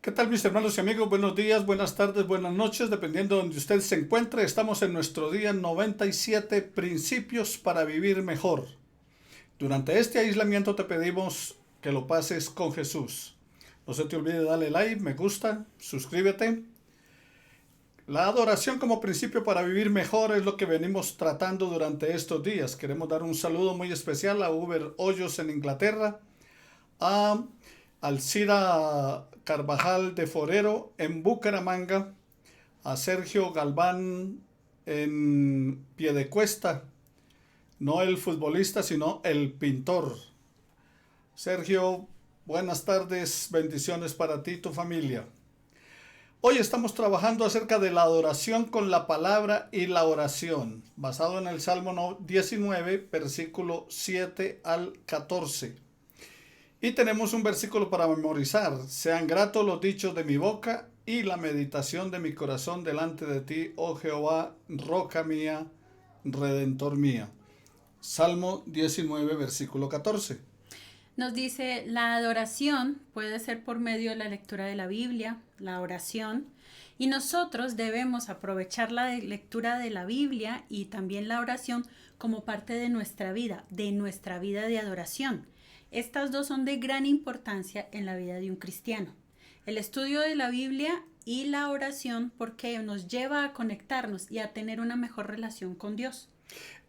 ¿Qué tal, mis hermanos y amigos? Buenos días, buenas tardes, buenas noches, dependiendo de donde usted se encuentre. Estamos en nuestro día 97, principios para vivir mejor. Durante este aislamiento te pedimos que lo pases con Jesús. No se te olvide darle like, me gusta, suscríbete. La adoración como principio para vivir mejor es lo que venimos tratando durante estos días. Queremos dar un saludo muy especial a Uber Hoyos en Inglaterra, a Alcira Carvajal de Forero en Bucaramanga, a Sergio Galván en Piedecuesta, no el futbolista, sino el pintor. Sergio, buenas tardes, bendiciones para ti y tu familia. Hoy estamos trabajando acerca de la adoración con la palabra y la oración, basado en el Salmo 19, versículo 7 al 14. Y tenemos un versículo para memorizar. Sean gratos los dichos de mi boca y la meditación de mi corazón delante de ti, oh Jehová, roca mía, redentor mía. Salmo 19, versículo 14. Nos dice, la adoración puede ser por medio de la lectura de la Biblia, la oración, y nosotros debemos aprovechar la lectura de la Biblia y también la oración como parte de nuestra vida de adoración. Estas dos son de gran importancia en la vida de un cristiano. El estudio de la Biblia y la oración porque nos lleva a conectarnos y a tener una mejor relación con Dios.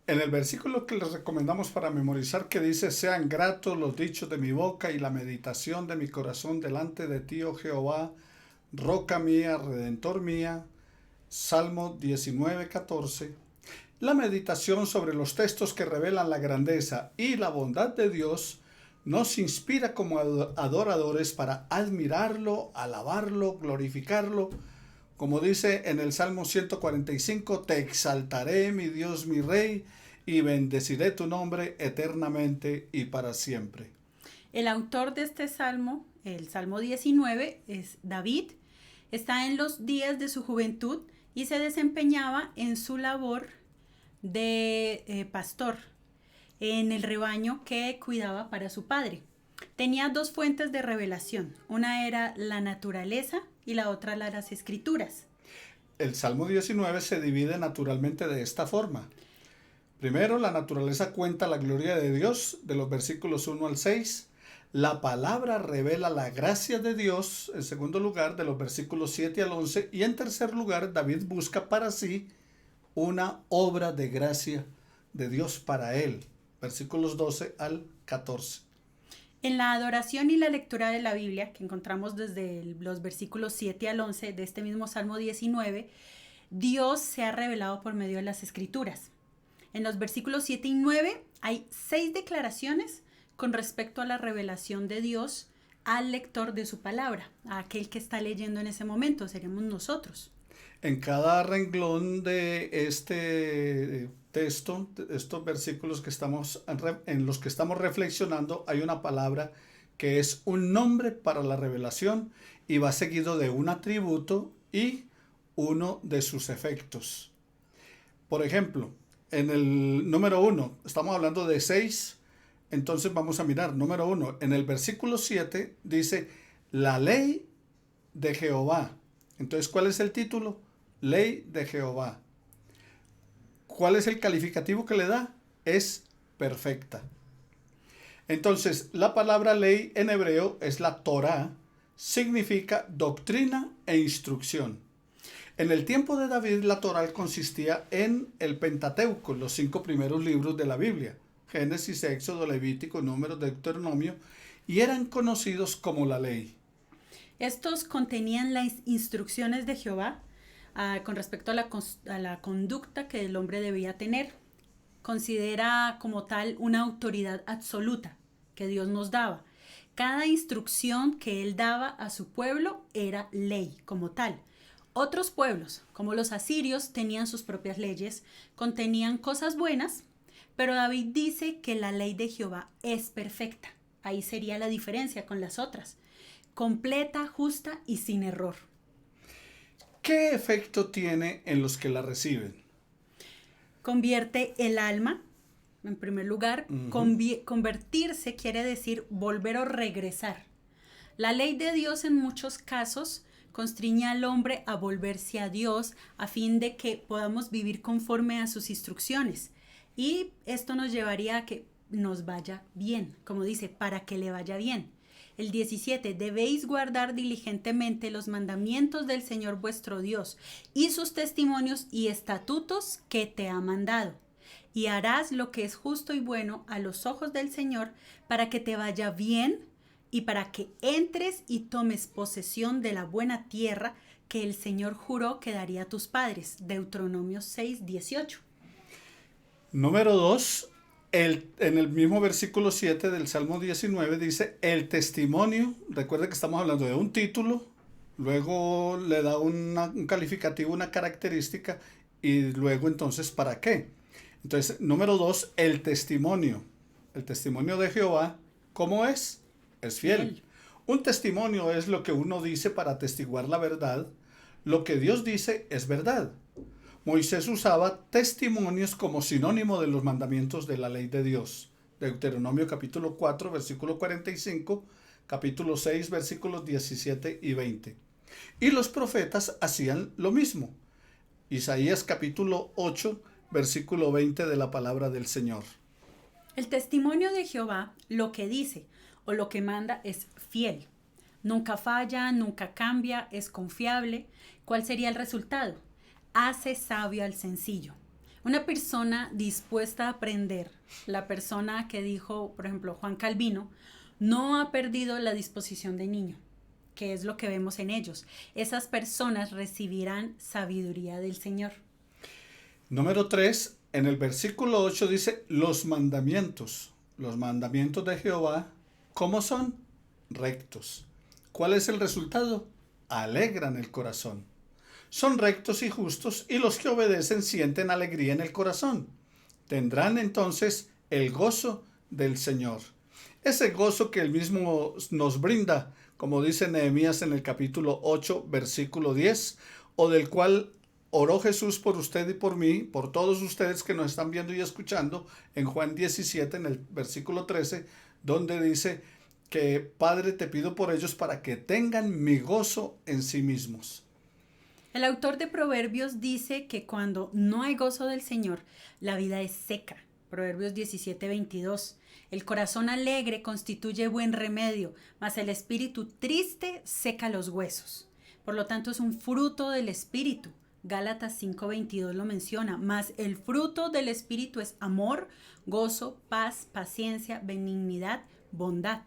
En el versículo que les recomendamos para memorizar, que dice, sean gratos los dichos de mi boca y la meditación de mi corazón delante de ti, oh Jehová, roca mía, redentor mía. Salmo 19, 14. La meditación sobre los textos que revelan la grandeza y la bondad de Dios nos inspira como adoradores para admirarlo, alabarlo, glorificarlo. Como dice en el Salmo 145, te exaltaré, mi Dios, mi Rey, y bendeciré tu nombre eternamente y para siempre. El autor de este salmo, el Salmo 19, es David. Está en los días de su juventud y se desempeñaba en su labor de pastor en el rebaño que cuidaba para su padre. Tenía dos fuentes de revelación. Una era la naturaleza y la otra las escrituras. El Salmo 19 se divide naturalmente de esta forma. Primero, la naturaleza cuenta la gloria de Dios, de los versículos 1 al 6. La palabra revela la gracia de Dios, en segundo lugar, de los versículos 7 al 11. Y en tercer lugar, David busca para sí una obra de gracia de Dios para él, versículos 12 al 14. En la adoración y la lectura de la Biblia, que encontramos desde los versículos 7 al 11 de este mismo Salmo 19, Dios se ha revelado por medio de las Escrituras. En los versículos 7 y 9 hay 6 declaraciones con respecto a la revelación de Dios al lector de su palabra, a aquel que está leyendo en ese momento, seremos nosotros. En cada renglón de este texto, estos versículos en los que estamos reflexionando, hay una palabra que es un nombre para la revelación y va seguido de un atributo y uno de sus efectos. Por ejemplo, en el número 1, estamos hablando de 6, entonces vamos a mirar, número 1, en el versículo 7 dice, la ley de Jehová. Entonces, ¿cuál es el título? Ley de Jehová. ¿Cuál es el calificativo que le da? Es perfecta. Entonces, la palabra ley en hebreo es la Torá, significa doctrina e instrucción. En el tiempo de David, la Torá consistía en el Pentateuco, los 5 primeros libros de la Biblia, Génesis, Éxodo, Levítico, Números, Deuteronomio, y eran conocidos como la ley. Estos contenían las instrucciones de Jehová con respecto a la conducta que el hombre debía tener. Considera como tal una autoridad absoluta que Dios nos daba. Cada instrucción que él daba a su pueblo era ley como tal. Otros pueblos, como los asirios, tenían sus propias leyes, contenían cosas buenas, pero David dice que la ley de Jehová es perfecta. Ahí sería la diferencia con las otras. Completa, justa y sin error. ¿Qué efecto tiene en los que la reciben? Convierte el alma, en primer lugar. Convertirse quiere decir volver o regresar. La ley de Dios en muchos casos constriñe al hombre a volverse a Dios a fin de que podamos vivir conforme a sus instrucciones. Y esto nos llevaría a que nos vaya bien, como dice, para que le vaya bien. El 17, debéis guardar diligentemente los mandamientos del Señor vuestro Dios y sus testimonios y estatutos que te ha mandado. Y harás lo que es justo y bueno a los ojos del Señor para que te vaya bien y para que entres y tomes posesión de la buena tierra que el Señor juró que daría a tus padres. Deuteronomio 6, 18. Número 2, en el mismo versículo 7 del Salmo 19 dice, el testimonio, recuerda que estamos hablando de un título, luego le da un calificativo, una característica, y luego entonces, ¿para qué? Entonces, número 2, el testimonio de Jehová, ¿cómo es? Es fiel. Un testimonio es lo que uno dice para atestiguar la verdad, lo que Dios dice es verdad. Moisés usaba testimonios como sinónimo de los mandamientos de la ley de Dios. Deuteronomio capítulo 4, versículo 45, capítulo 6, versículos 17 y 20. Y los profetas hacían lo mismo. Isaías capítulo 8, versículo 20 de la palabra del Señor. El testimonio de Jehová, lo que dice o lo que manda, es fiel. Nunca falla, nunca cambia, es confiable. ¿Cuál sería el resultado? Hace sabio al sencillo. Una persona dispuesta a aprender, la persona que dijo, por ejemplo, Juan Calvino, no ha perdido la disposición de niño, que es lo que vemos en ellos. Esas personas recibirán sabiduría del Señor. Número 3, en el versículo 8 dice, los mandamientos de Jehová, ¿cómo son? Rectos. ¿Cuál es el resultado? Alegran el corazón. Son rectos y justos, y los que obedecen sienten alegría en el corazón. Tendrán entonces el gozo del Señor. Ese gozo que Él mismo nos brinda, como dice Nehemías en el capítulo 8, versículo 10, o del cual oró Jesús por usted y por mí, por todos ustedes que nos están viendo y escuchando, en Juan 17, en el versículo 13, donde dice que Padre, te pido por ellos para que tengan mi gozo en sí mismos. El autor de Proverbios dice que cuando no hay gozo del Señor, la vida es seca. Proverbios 17, 22. El corazón alegre constituye buen remedio, mas el espíritu triste seca los huesos. Por lo tanto, es un fruto del espíritu. Gálatas 5, 22 lo menciona. Mas el fruto del espíritu es amor, gozo, paz, paciencia, benignidad, bondad.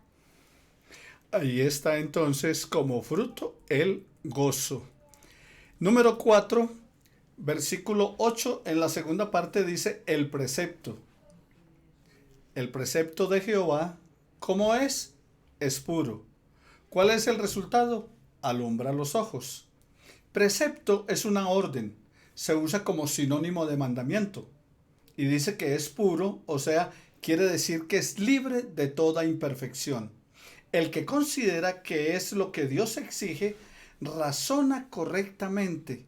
Ahí está entonces como fruto el gozo. Número 4, versículo 8, en la segunda parte dice el precepto. El precepto de Jehová, ¿cómo es? Es puro. ¿Cuál es el resultado? Alumbra los ojos. Precepto es una orden, se usa como sinónimo de mandamiento. Y dice que es puro, o sea, quiere decir que es libre de toda imperfección. El que considera que es lo que Dios exige, razona correctamente,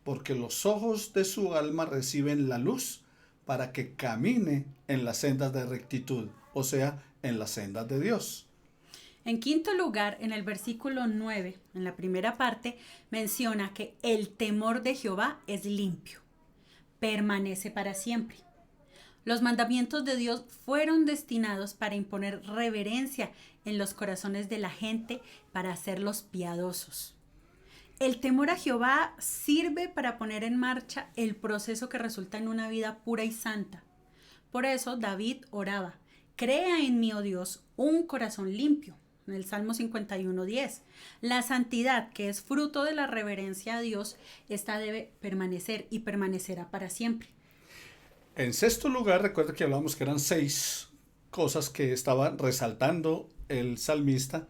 porque los ojos de su alma reciben la luz para que camine en las sendas de rectitud, o sea, en las sendas de Dios. En quinto lugar, en el versículo 9, en la primera parte, menciona que el temor de Jehová es limpio, permanece para siempre. Los mandamientos de Dios fueron destinados para imponer reverencia en los corazones de la gente, para hacerlos piadosos. El temor a Jehová sirve para poner en marcha el proceso que resulta en una vida pura y santa. Por eso David oraba, crea en mí, oh Dios, un corazón limpio. En el Salmo 51:10. La santidad, que es fruto de la reverencia a Dios, esta debe permanecer y permanecerá para siempre. En sexto lugar, recuerda que hablamos que eran 6 cosas que estaba resaltando el salmista.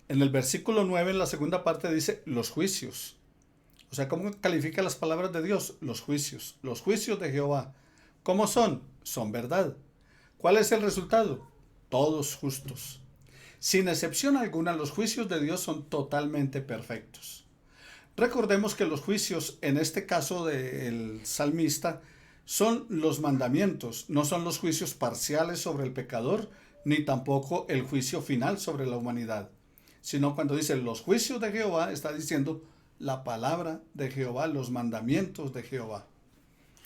En el versículo 9, en la segunda parte, dice los juicios. O sea, ¿cómo califica las palabras de Dios? Los juicios de Jehová. ¿Cómo son? Son verdad. ¿Cuál es el resultado? Todos justos. Sin excepción alguna, los juicios de Dios son totalmente perfectos. Recordemos que los juicios, en este caso del salmista, son los mandamientos, no son los juicios parciales sobre el pecador, ni tampoco el juicio final sobre la humanidad. sino cuando dice los juicios de Jehová, está diciendo la palabra de Jehová, los mandamientos de Jehová.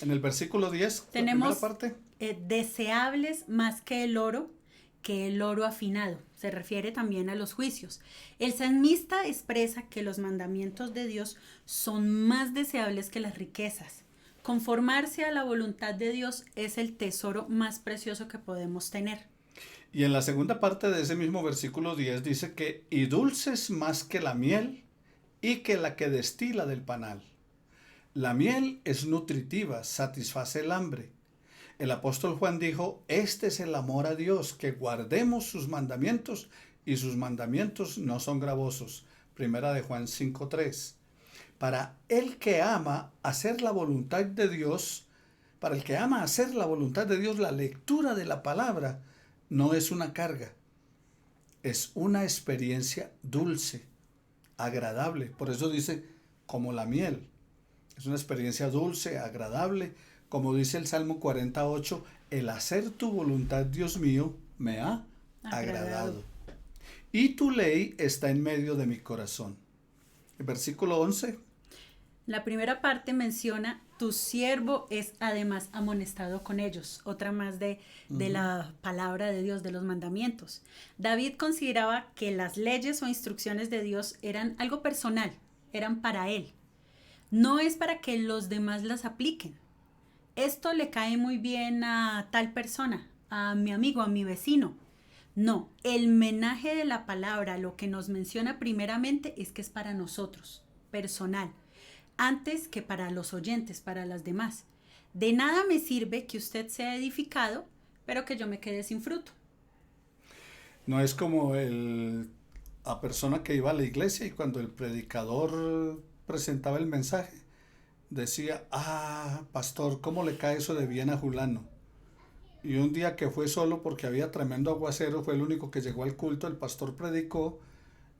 En el versículo 10, la Tenemos primera parte. Deseables más que el oro afinado. Se refiere también a los juicios. El salmista expresa que los mandamientos de Dios son más deseables que las riquezas. Conformarse a la voluntad de Dios es el tesoro más precioso que podemos tener. Y en la segunda parte de ese mismo versículo 10 dice que y dulces más que la miel y que la que destila del panal. La miel es nutritiva, satisface el hambre. El apóstol Juan dijo, este es el amor a Dios, que guardemos sus mandamientos y sus mandamientos no son gravosos. Primera de Juan 5:3. Para el que ama hacer la voluntad de Dios, para el que ama hacer la voluntad de Dios, la lectura de la palabra no es una carga, es una experiencia dulce, agradable. Por eso dice, como la miel. Es una experiencia dulce, agradable. Como dice el Salmo 48, el hacer tu voluntad, Dios mío, me ha agradado. Y tu ley está en medio de mi corazón. El versículo 11. La primera parte menciona, tu siervo es además amonestado con ellos. Otra más de la palabra de Dios, de los mandamientos. David consideraba que las leyes o instrucciones de Dios eran algo personal, eran para él. No es para que los demás las apliquen. Esto le cae muy bien a tal persona, a mi amigo, a mi vecino. No, el menaje de la palabra, lo que nos menciona primeramente es que es para nosotros, personal, antes que para los oyentes, para las demás. De nada me sirve que usted sea edificado, pero que yo me quede sin fruto. No es como la persona que iba a la iglesia y cuando el predicador presentaba el mensaje, decía, pastor, ¿cómo le cae eso de bien a Julano? Y un día que fue solo porque había tremendo aguacero, fue el único que llegó al culto, el pastor predicó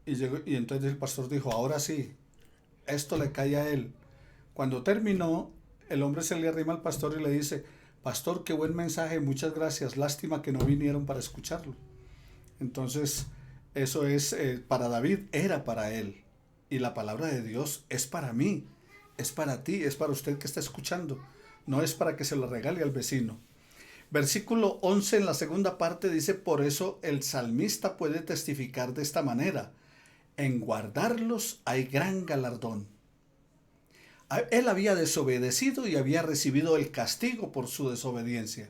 y entonces el pastor dijo, ahora sí, esto le cae a él. Cuando terminó, el hombre se le arrima al pastor y le dice, pastor, qué buen mensaje, muchas gracias, lástima que no vinieron para escucharlo. Entonces, eso es, para David era para él. Y la palabra de Dios es para mí, es para ti, es para usted que está escuchando. No es para que se lo regale al vecino. Versículo 11 en la segunda parte dice, por eso el salmista puede testificar de esta manera. En guardarlos hay gran galardón. Él había desobedecido y había recibido el castigo por su desobediencia.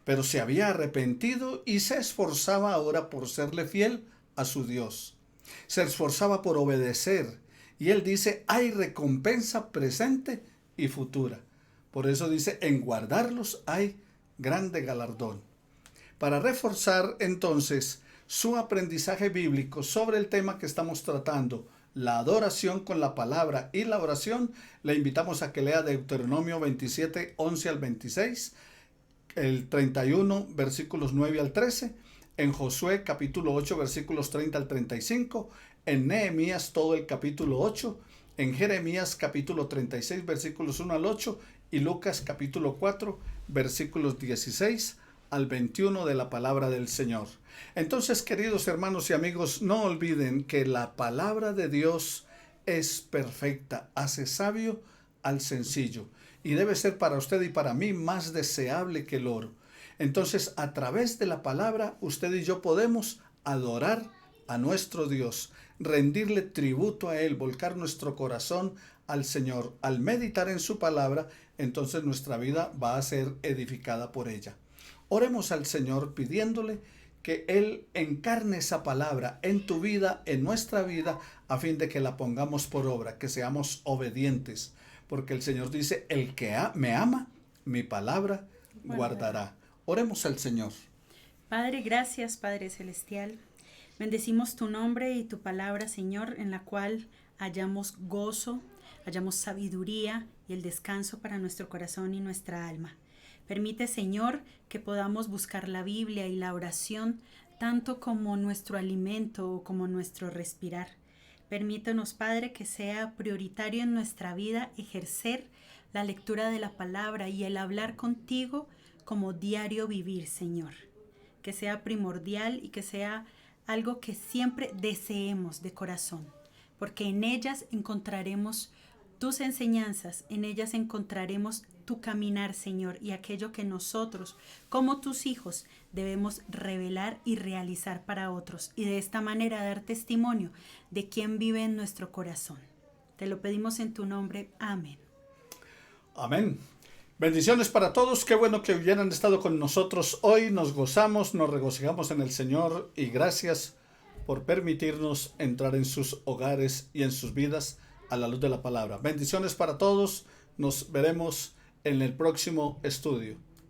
Pero se había arrepentido y se esforzaba ahora por serle fiel a su Dios. Se esforzaba por obedecer. Y él dice, hay recompensa presente y futura. Por eso dice, en guardarlos hay grande galardón. Para reforzar entonces su aprendizaje bíblico sobre el tema que estamos tratando, la adoración con la palabra y la oración, le invitamos a que lea Deuteronomio 27, 11 al 26, el 31, versículos 9 al 13, en Josué capítulo 8, versículos 30 al 35, en Nehemías todo el capítulo 8, en Jeremías capítulo 36, versículos 1 al 8, y Lucas capítulo 4, versículos 16 al 21 de la palabra del Señor. Entonces, queridos hermanos y amigos, no olviden que la palabra de Dios es perfecta, hace sabio al sencillo, y debe ser para usted y para mí más deseable que el oro. Entonces, a través de la palabra, usted y yo podemos adorar a nuestro Dios, rendirle tributo a Él, volcar nuestro corazón al Señor. Al meditar en su palabra, entonces nuestra vida va a ser edificada por ella. Oremos al Señor pidiéndole que Él encarne esa palabra en tu vida, en nuestra vida, a fin de que la pongamos por obra, que seamos obedientes. Porque el Señor dice, el que me ama, mi palabra guardará. Oremos al Señor. Padre, gracias, Padre Celestial. Bendecimos tu nombre y tu palabra, Señor, en la cual hallamos gozo, hallamos sabiduría y el descanso para nuestro corazón y nuestra alma. Permite, Señor, que podamos buscar la Biblia y la oración tanto como nuestro alimento o como nuestro respirar. Permítanos, Padre, que sea prioritario en nuestra vida ejercer la lectura de la palabra y el hablar contigo como diario vivir, Señor. Que sea primordial y que sea algo que siempre deseemos de corazón, porque en ellas encontraremos tus enseñanzas, en ellas encontraremos tu caminar, Señor, y aquello que nosotros, como tus hijos, debemos revelar y realizar para otros, y de esta manera dar testimonio de quién vive en nuestro corazón. Te lo pedimos en tu nombre. Amén. Amén. Bendiciones para todos. Qué bueno que hubieran estado con nosotros hoy. Nos gozamos, nos regocijamos en el Señor y gracias por permitirnos entrar en sus hogares y en sus vidas a la luz de la palabra. Bendiciones para todos. Nos veremos en el próximo estudio.